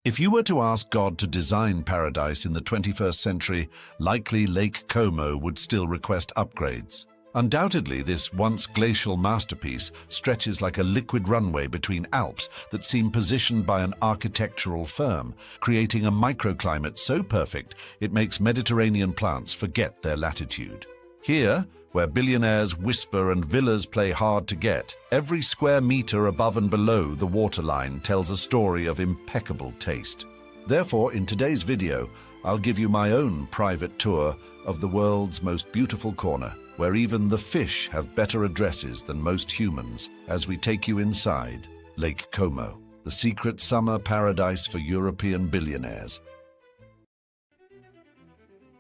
If you were to ask God to design paradise in the 21st century, likely Lake Como would still request upgrades. Undoubtedly, this once glacial masterpiece stretches like a liquid runway between Alps that seem positioned by an architectural firm, creating a microclimate so perfect it makes Mediterranean plants forget their latitude. Here, where billionaires whisper and villas play hard to get, every square meter above and below the waterline tells a story of impeccable taste. Therefore, in today's video, I'll give you my own private tour of the world's most beautiful corner, where even the fish have better addresses than most humans, as we take you inside Lake Como, the secret summer paradise for European billionaires.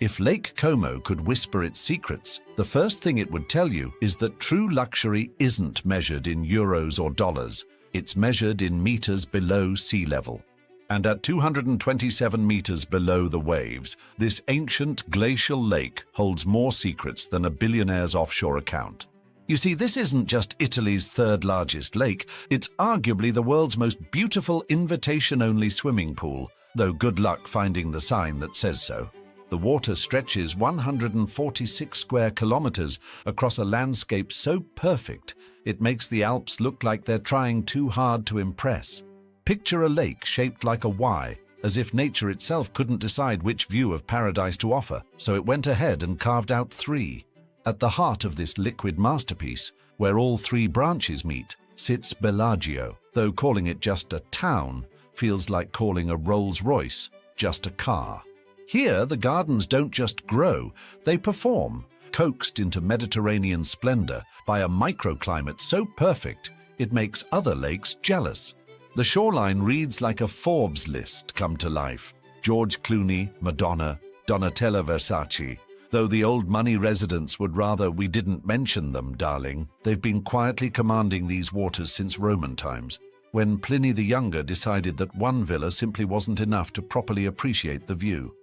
If Lake Como could whisper its secrets, the first thing it would tell you is that true luxury isn't measured in euros or dollars, it's measured in meters below sea level. And at 227 meters below the waves, this ancient glacial lake holds more secrets than a billionaire's offshore account. You see, this isn't just Italy's third largest lake, it's arguably the world's most beautiful invitation-only swimming pool, though good luck finding the sign that says so. The water stretches 146 square kilometers across a landscape so perfect, it makes the Alps look like they're trying too hard to impress. Picture a lake shaped like a Y, as if nature itself couldn't decide which view of paradise to offer, so it went ahead and carved out three. At the heart of this liquid masterpiece, where all three branches meet, sits Bellagio, though calling it just a town feels like calling a Rolls-Royce just a car. Here, the gardens don't just grow, they perform, coaxed into Mediterranean splendor by a microclimate so perfect it makes other lakes jealous. The shoreline reads like a Forbes list come to life. George Clooney, Madonna, Donatella Versace. Though the old money residents would rather we didn't mention them, darling, they've been quietly commanding these waters since Roman times, when Pliny the Younger decided that one villa simply wasn't enough to properly appreciate the view.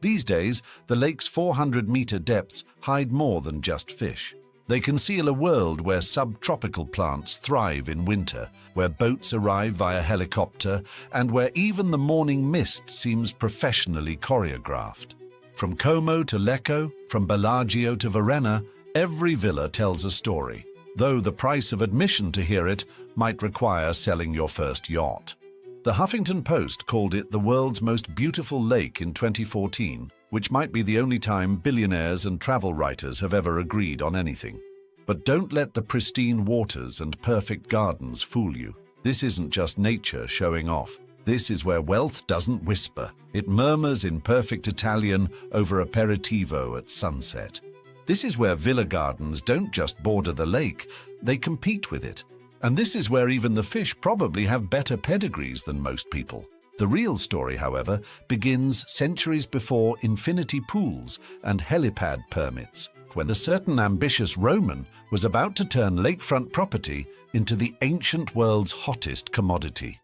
These days, the lake's 400-meter depths hide more than just fish. They conceal a world where subtropical plants thrive in winter, where boats arrive via helicopter, and where even the morning mist seems professionally choreographed. From Como to Lecco, from Bellagio to Varenna, every villa tells a story, though the price of admission to hear it might require selling your first yacht. The Huffington Post called it the world's most beautiful lake in 2014, which might be the only time billionaires and travel writers have ever agreed on anything. But don't let the pristine waters and perfect gardens fool you. This isn't just nature showing off. This is where wealth doesn't whisper. It murmurs in perfect Italian over aperitivo at sunset. This is where villa gardens don't just border the lake, they compete with it. And this is where even the fish probably have better pedigrees than most people. The real story, however, begins centuries before infinity pools and helipad permits, when a certain ambitious Roman was about to turn lakefront property into the ancient world's hottest commodity.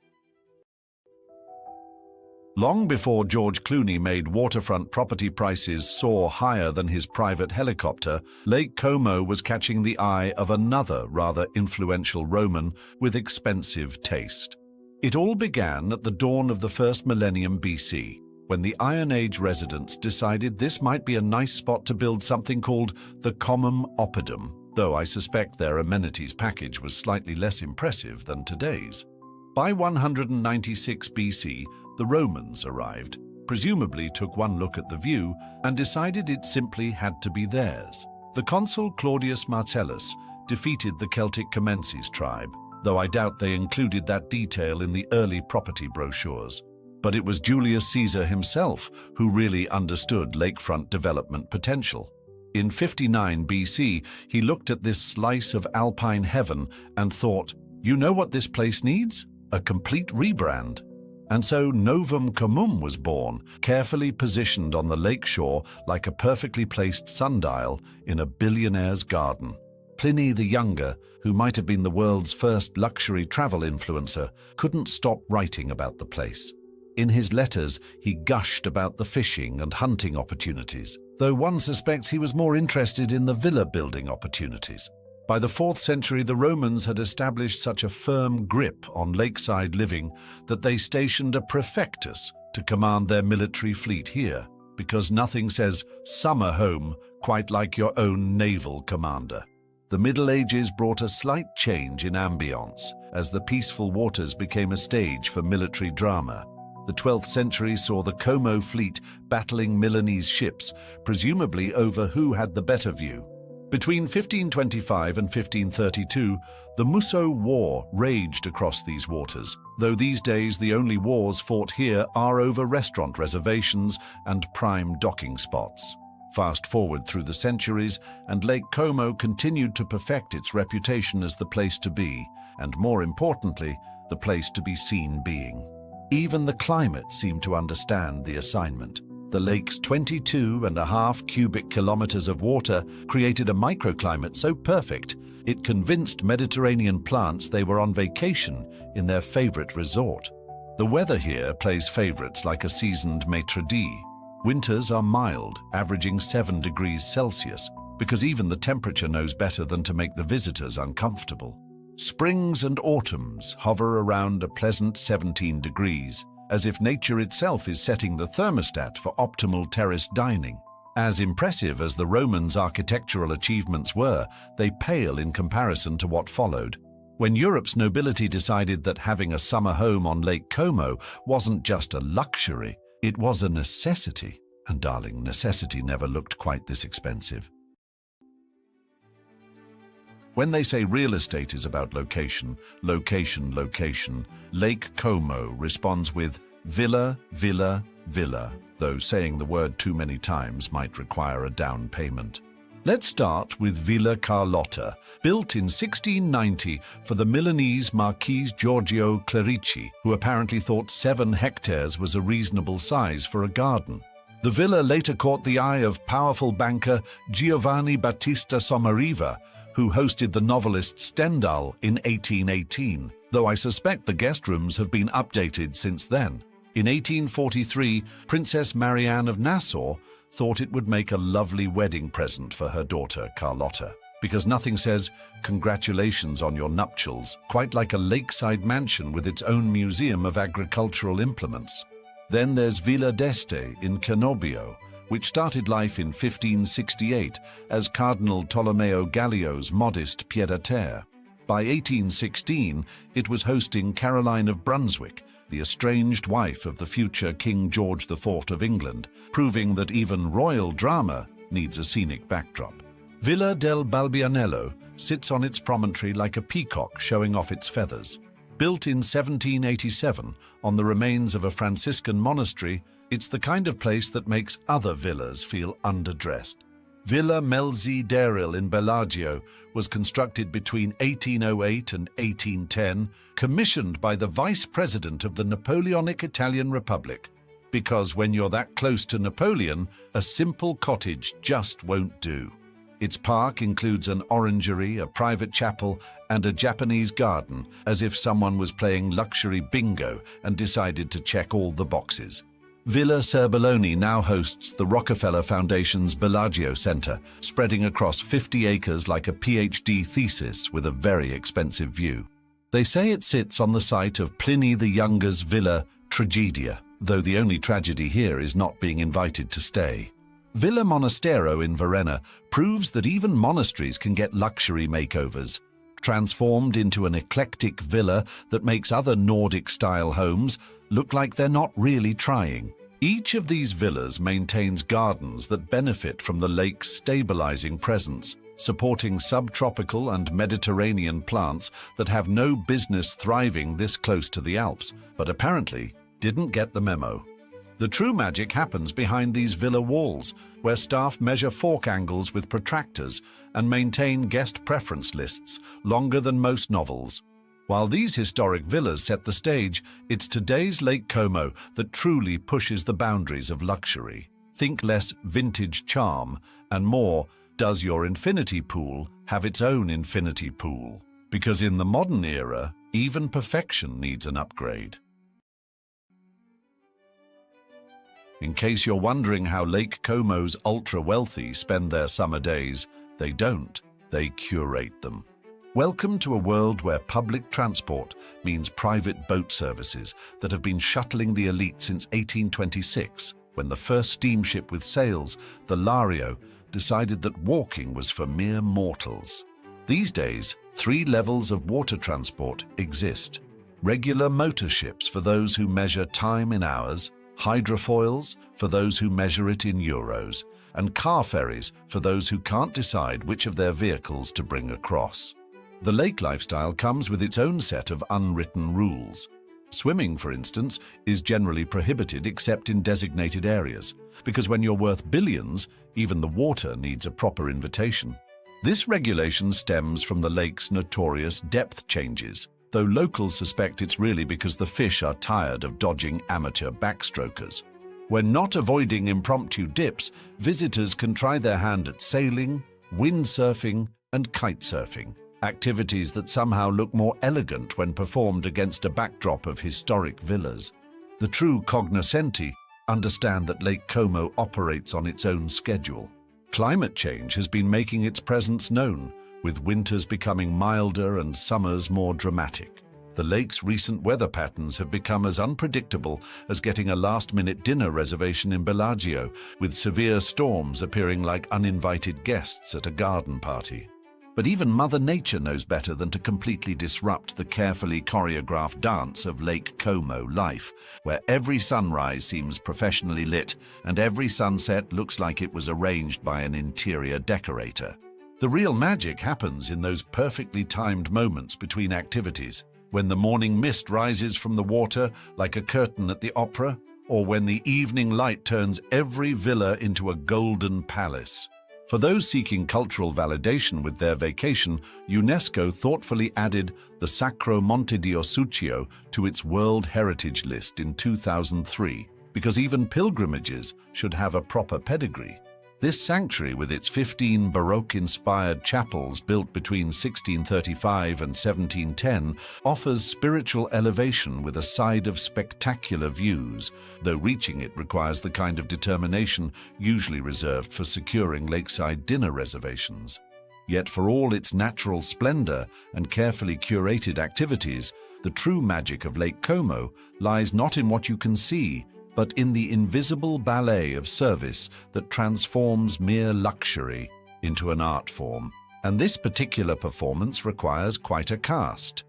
Long before George Clooney made waterfront property prices soar higher than his private helicopter, Lake Como was catching the eye of another rather influential Roman with expensive taste. It all began at the dawn of the first millennium BC, when the Iron Age residents decided this might be a nice spot to build something called the Commum Oppidum, though I suspect their amenities package was slightly less impressive than today's. By 196 BC, the Romans arrived, presumably took one look at the view, and decided it simply had to be theirs. The consul Claudius Marcellus defeated the Celtic Comences tribe, though I doubt they included that detail in the early property brochures. But it was Julius Caesar himself who really understood lakefront development potential. In 59 BC, he looked at this slice of alpine heaven and thought, you know what this place needs? A complete rebrand. And so Novum Comum was born, carefully positioned on the lakeshore like a perfectly placed sundial in a billionaire's garden. Pliny the Younger, who might have been the world's first luxury travel influencer, couldn't stop writing about the place. In his letters, he gushed about the fishing and hunting opportunities, though one suspects he was more interested in the villa building opportunities. By the 4th century, the Romans had established such a firm grip on lakeside living that they stationed a praefectus to command their military fleet here, because nothing says summer home quite like your own naval commander. The Middle Ages brought a slight change in ambience, as the peaceful waters became a stage for military drama. The 12th century saw the Como fleet battling Milanese ships, presumably over who had the better view. Between 1525 and 1532, the Musso War raged across these waters, though these days the only wars fought here are over restaurant reservations and prime docking spots. Fast forward through the centuries, and Lake Como continued to perfect its reputation as the place to be, and more importantly, the place to be seen being. Even the climate seemed to understand the assignment. The lake's 22.5 cubic kilometers of water created a microclimate so perfect, it convinced Mediterranean plants they were on vacation in their favorite resort. The weather here plays favorites like a seasoned maitre d'. Winters are mild, averaging 7 degrees Celsius, because even the temperature knows better than to make the visitors uncomfortable. Springs and autumns hover around a pleasant 17 degrees, as if nature itself is setting the thermostat for optimal terrace dining. As impressive as the Romans' architectural achievements were, they pale in comparison to what followed. When Europe's nobility decided that having a summer home on Lake Como wasn't just a luxury, it was a necessity. And darling, necessity never looked quite this expensive. When they say real estate is about location, location, location, Lake Como responds with villa, villa, villa, though saying the word too many times might require a down payment. Let's start with Villa Carlotta, built in 1690 for the Milanese Marquis Giorgio Clerici, who apparently thought 7 hectares was a reasonable size for a garden. The villa later caught the eye of powerful banker Giovanni Battista Sommariva, who hosted the novelist Stendhal in 1818, though I suspect the guest rooms have been updated since then. In 1843, Princess Marianne of Nassau thought it would make a lovely wedding present for her daughter Carlotta, because nothing says congratulations on your nuptials quite like a lakeside mansion with its own museum of agricultural implements. Then there's Villa d'Este in Cannobio, which started life in 1568 as Cardinal Tolomeo Gallio's modest pied-à-terre. By 1816, it was hosting Caroline of Brunswick, the estranged wife of the future King George IV of England, proving that even royal drama needs a scenic backdrop. Villa del Balbianello sits on its promontory like a peacock showing off its feathers. Built in 1787 on the remains of a Franciscan monastery, it's the kind of place that makes other villas feel underdressed. Villa Melzi d'Eril in Bellagio was constructed between 1808 and 1810, commissioned by the Vice President of the Napoleonic Italian Republic. Because when you're that close to Napoleon, a simple cottage just won't do. Its park includes an orangery, a private chapel, and a Japanese garden, as if someone was playing luxury bingo and decided to check all the boxes. Villa Serbelloni now hosts the Rockefeller Foundation's Bellagio Center, spreading across 50 acres like a PhD thesis with a very expensive view. They say it sits on the site of Pliny the Younger's Villa Tragedia, though the only tragedy here is not being invited to stay. Villa Monastero in Varenna proves that even monasteries can get luxury makeovers. Transformed into an eclectic villa that makes other Nordic-style homes look like they're not really trying. Each of these villas maintains gardens that benefit from the lake's stabilizing presence, supporting subtropical and Mediterranean plants that have no business thriving this close to the Alps, but apparently didn't get the memo. The true magic happens behind these villa walls, where staff measure fork angles with protractors and maintain guest preference lists longer than most novels. While these historic villas set the stage, it's today's Lake Como that truly pushes the boundaries of luxury. Think less vintage charm and more, does your infinity pool have its own infinity pool? Because in the modern era, even perfection needs an upgrade. In case you're wondering how Lake Como's ultra-wealthy spend their summer days, they don't. they curate them. Welcome to a world where public transport means private boat services that have been shuttling the elite since 1826, when the first steamship with sails, the Lario, decided that walking was for mere mortals. These days, 3 levels of water transport exist. Regular motor ships for those who measure time in hours, hydrofoils for those who measure it in euros, and car ferries for those who can't decide which of their vehicles to bring across. The lake lifestyle comes with its own set of unwritten rules. Swimming, for instance, is generally prohibited except in designated areas, because when you're worth billions, even the water needs a proper invitation. This regulation stems from the lake's notorious depth changes, though locals suspect it's really because the fish are tired of dodging amateur backstrokers. When not avoiding impromptu dips, visitors can try their hand at sailing, windsurfing, and kitesurfing, activities that somehow look more elegant when performed against a backdrop of historic villas. The true cognoscenti understand that Lake Como operates on its own schedule. Climate change has been making its presence known, with winters becoming milder and summers more dramatic. The lake's recent weather patterns have become as unpredictable as getting a last-minute dinner reservation in Bellagio, with severe storms appearing like uninvited guests at a garden party. But even Mother Nature knows better than to completely disrupt the carefully choreographed dance of Lake Como life, where every sunrise seems professionally lit and every sunset looks like it was arranged by an interior decorator. The real magic happens in those perfectly timed moments between activities, when the morning mist rises from the water like a curtain at the opera, or when the evening light turns every villa into a golden palace. For those seeking cultural validation with their vacation, UNESCO thoughtfully added the Sacro Monte di Ossuccio to its World Heritage List in 2003, because even pilgrimages should have a proper pedigree. This sanctuary, with its 15 Baroque-inspired chapels built between 1635 and 1710, offers spiritual elevation with a side of spectacular views, though reaching it requires the kind of determination usually reserved for securing lakeside dinner reservations. Yet for all its natural splendor and carefully curated activities, the true magic of Lake Como lies not in what you can see, but in the invisible ballet of service that transforms mere luxury into an art form. And this particular performance requires quite a cast.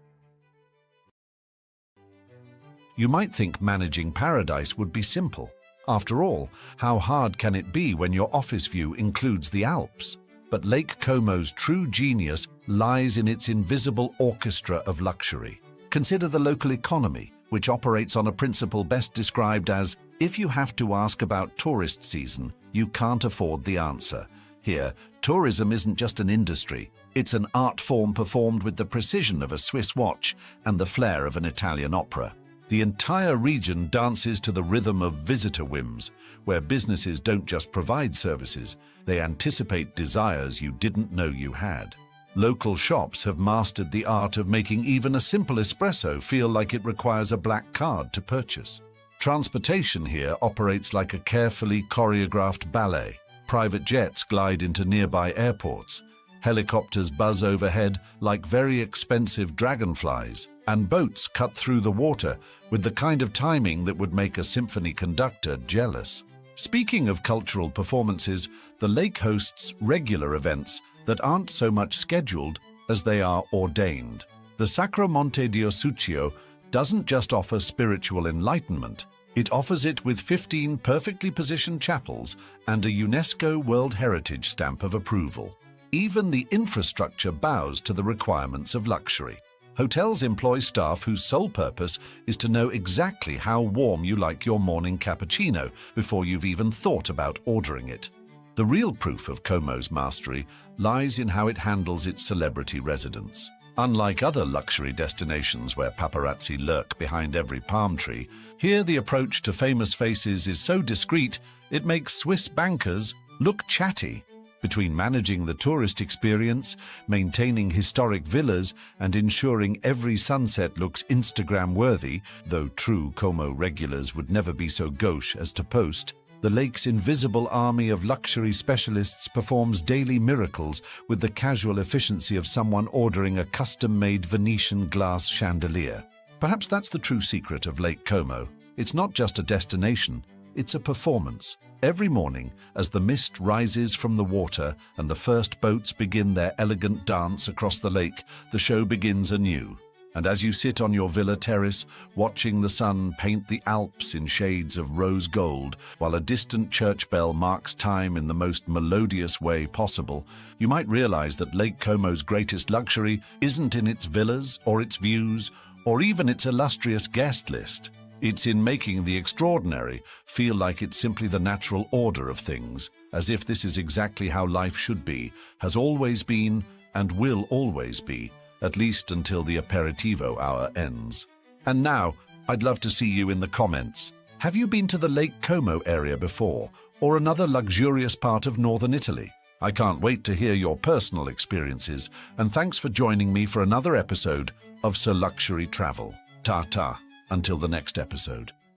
You might think managing paradise would be simple. After all, how hard can it be when your office view includes the Alps? But Lake Como's true genius lies in its invisible orchestra of luxury. Consider the local economy, which operates on a principle best described as, if you have to ask about tourist season, you can't afford the answer. Here, tourism isn't just an industry, it's an art form performed with the precision of a Swiss watch and the flair of an Italian opera. The entire region dances to the rhythm of visitor whims, where businesses don't just provide services, they anticipate desires you didn't know you had. Local shops have mastered the art of making even a simple espresso feel like it requires a black card to purchase. Transportation here operates like a carefully choreographed ballet. Private jets glide into nearby airports. Helicopters buzz overhead like very expensive dragonflies, and boats cut through the water with the kind of timing that would make a symphony conductor jealous. Speaking of cultural performances, the lake hosts regular events that aren't so much scheduled as they are ordained. The Sacro Monte di Ossuccio doesn't just offer spiritual enlightenment, it offers it with 15 perfectly positioned chapels and a UNESCO World Heritage stamp of approval. Even the infrastructure bows to the requirements of luxury. Hotels employ staff whose sole purpose is to know exactly how warm you like your morning cappuccino before you've even thought about ordering it. The real proof of Como's mastery lies in how it handles its celebrity residents. Unlike other luxury destinations where paparazzi lurk behind every palm tree, here the approach to famous faces is so discreet it makes Swiss bankers look chatty. Between managing the tourist experience, maintaining historic villas, and ensuring every sunset looks Instagram-worthy, though true Como regulars would never be so gauche as to post, The lake's invisible army of luxury specialists performs daily miracles with the casual efficiency of someone ordering a custom-made Venetian glass chandelier. Perhaps that's the true secret of Lake Como. It's not just a destination, it's a performance. Every morning, as the mist rises from the water and the first boats begin their elegant dance across the lake, the show begins anew. And as you sit on your villa terrace, watching the sun paint the Alps in shades of rose gold, while a distant church bell marks time in the most melodious way possible, you might realize that Lake Como's greatest luxury isn't in its villas or its views, or even its illustrious guest list. It's in making the extraordinary feel like it's simply the natural order of things, as if this is exactly how life should be, has always been, and will always be, at least until the aperitivo hour ends. And now, I'd love to see you in the comments. Have you been to the Lake Como area before, or another luxurious part of northern Italy? I can't wait to hear your personal experiences, and thanks for joining me for another episode of Sir Luxury Travel. Ta-ta, until the next episode.